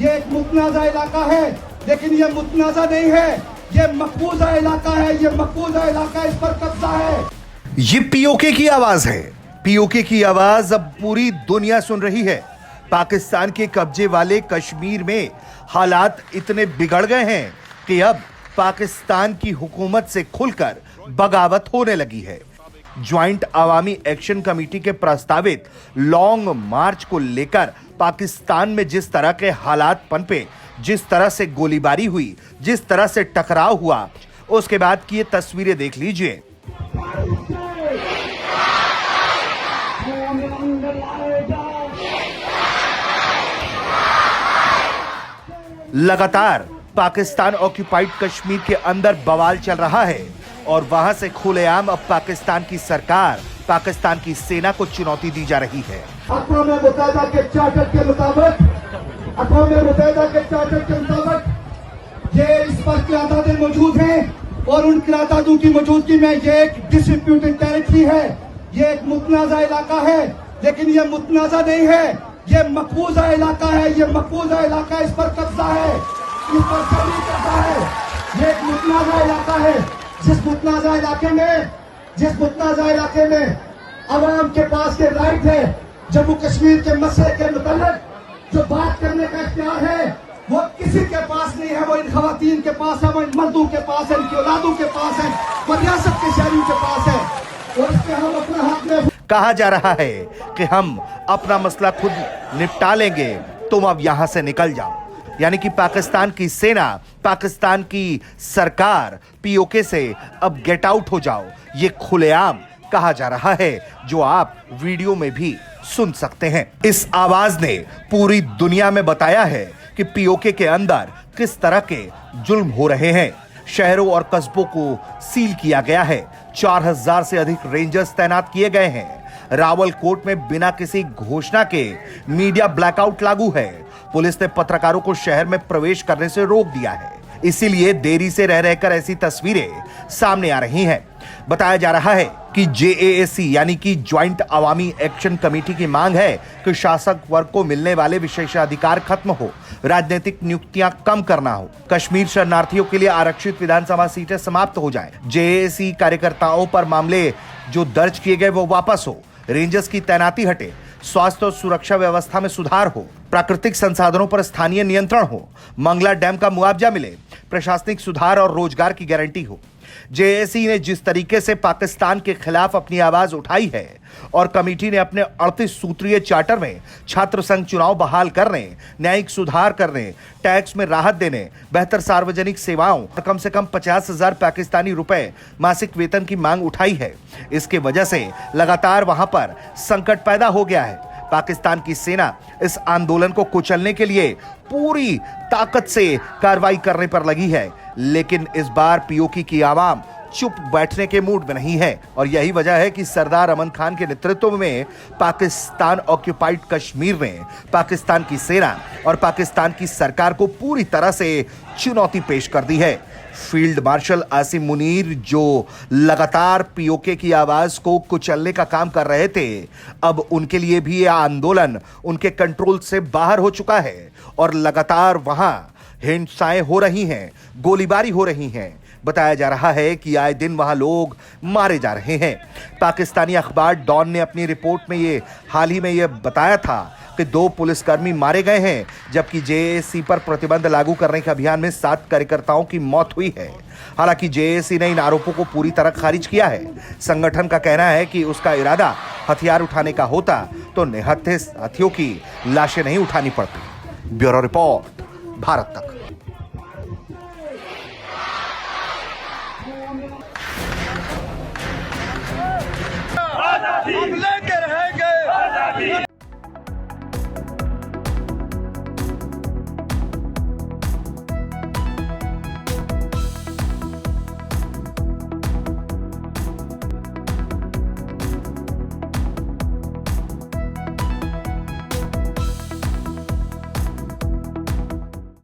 ये एक मुतनाज़ा इलाका है, लेकिन ये मुतनाज़ा नहीं है, ये मकबूजा इलाका है, ये मकबूजा इलाका, इस पर कब्जा है। ये पीओके की आवाज है। पीओके की आवाज अब पूरी दुनिया सुन रही है। पाकिस्तान के कब्जे वाले कश्मीर में हालात इतने बिगड़ गए हैं कि अब पाकिस्तान की हुकूमत से खुलकर बगावत होने लगी है। ज्वाइंट अवामी एक्शन कमेटी के प्रस्तावित लॉन्ग मार्च को लेकर पाकिस्तान में जिस तरह के हालात पनपे, जिस तरह से गोलीबारी हुई, जिस तरह से टकराव हुआ, उसके बाद की ये तस्वीरें देख लीजिए। लगातार पाकिस्तान ऑक्यूपाइड कश्मीर के अंदर बवाल चल रहा है और वहां से खुलेआम अब पाकिस्तान की सरकार, पाकिस्तान की सेना को चुनौती दी जा रही है। अक़वाम मुत्तहिदा के चार्टर के मुताबिक ये इस पर क़यादतें मौजूद हैं और उन क़यादतों की मौजूदगी में ये एक डिस्प्यूटेड टेरिटरी है, ये एक मुतनाज़ा इलाका है, लेकिन ये मुतनाज़ा नहीं है, ये मकबूजा इलाका है, ये मकबूजा इलाका, इस पर कब्जा है, इस पर सभी कब्जा है। ये एक मुतनाज़ा इलाका है, जिस मुतनाज़ा इलाके में अवाम के पास ये राइट है जम्मू कश्मीर के मसले के मुताल्लिक जो बात करने का इख्तियार है, वो किसी के पास नहीं है, वो इन खवातीन के पास है, वो इन मर्दों के पास है, इनकी औलादों के पास है, वो रियासत के शहरियों के पास है और इसके हम अपने हाथ में। कहा जा रहा है कि हम अपना मसला खुद निपटा लेंगे, तुम अब यहां से निकल जाओ। यानी कि पाकिस्तान की सेना, पाकिस्तान की सरकार पीओके से अब गेट आउट हो जाओ, ये खुलेआम कहा जा रहा है, जो आप वीडियो में भी सुन सकते हैं। इस आवाज ने पूरी दुनिया में बताया है कि पीओके के अंदर किस तरह के जुल्म हो रहे हैं। शहरों और कस्बों को सील किया गया है। 4000 से अधिक रेंजर्स तैनात किए गए हैं। रावलकोट में बिना किसी घोषणा के मीडिया ब्लैकआउट लागू है। पुलिस ने पत्रकारों को शहर में प्रवेश करने से रोक दिया है। इसीलिए देरी से रह रहकर ऐसी तस्वीरें सामने आ रही हैं। बताया जा रहा है कि JAAC यानी कि ज्वाइंट अवामी एक्शन कमेटी की मांग है कि शासक वर्ग को मिलने वाले विशेषाधिकार खत्म हो, राजनीतिक नियुक्तियां कम करना हो, कश्मीर शरणार्थियों के लिए आरक्षित विधानसभा सीटें समाप्त हो जाएं, JAAC कार्यकर्ताओं पर मामले जो दर्ज किए गए वो वापस हो, रेंजर्स की तैनाती हटे, स्वास्थ्य और सुरक्षा व्यवस्था में सुधार हो, प्राकृतिक संसाधनों पर स्थानीय नियंत्रण हो, मंगला डैम का मुआवजा मिले, प्रशासनिक सुधार और रोजगार की गारंटी हो। JAAC ने जिस तरीके से पाकिस्तान के खिलाफ अपनी आवाज उठाई है और कमेटी ने अपने 38 सूत्रीय चार्टर में छात्र संघ चुनाव बहाल करने, न्यायिक सुधार करने, टैक्स में राहत देने, बेहतर सार्वजनिक सेवाओं, कम से कम 50,000 पाकिस्तानी रुपए मासिक वेतन की मांग उठाई है। इसके वजह से लगातार वहां पर संकट पैदा हो गया है। पाकिस्तान की सेना इस आंदोलन को कुचलने के लिए पूरी ताकत से कार्रवाई करने पर लगी है, लेकिन इस बार पीओके की आवाम चुप बैठने के मूड में नहीं है और यही वजह है कि सरदार अमन खान के नेतृत्व में पाकिस्तान ऑक्यूपाइड कश्मीर ने पाकिस्तान की सेना और पाकिस्तान की सरकार को पूरी तरह से चुनौती पेश कर दी है। फील्ड मार्शल आसिम मुनीर जो लगातार पीओके की आवाज को कुचलने का काम कर रहे थे, अब उनके लिए भी यह आंदोलन उनके कंट्रोल से बाहर हो चुका है और लगातार वहां हिंसाएं हो रही हैं, गोलीबारी हो रही हैं। बताया जा रहा है कि आए दिन वहां लोग मारे जा रहे हैं। पाकिस्तानी अखबार डॉन ने अपनी रिपोर्ट में हाल ही में यह बताया था कि 2 पुलिसकर्मी मारे गए हैं, जबकि JAAC पर प्रतिबंध लागू करने के अभियान में 7 कार्यकर्ताओं की मौत हुई है। हालांकि JAAC ने इन आरोपों को पूरी तरह खारिज किया है। संगठन का कहना है कि उसका इरादा हथियार उठाने का होता तो निहत्थे साथियों की लाशें नहीं उठानी पड़ती। ब्यूरो रिपोर्ट, भारत तक। आजादी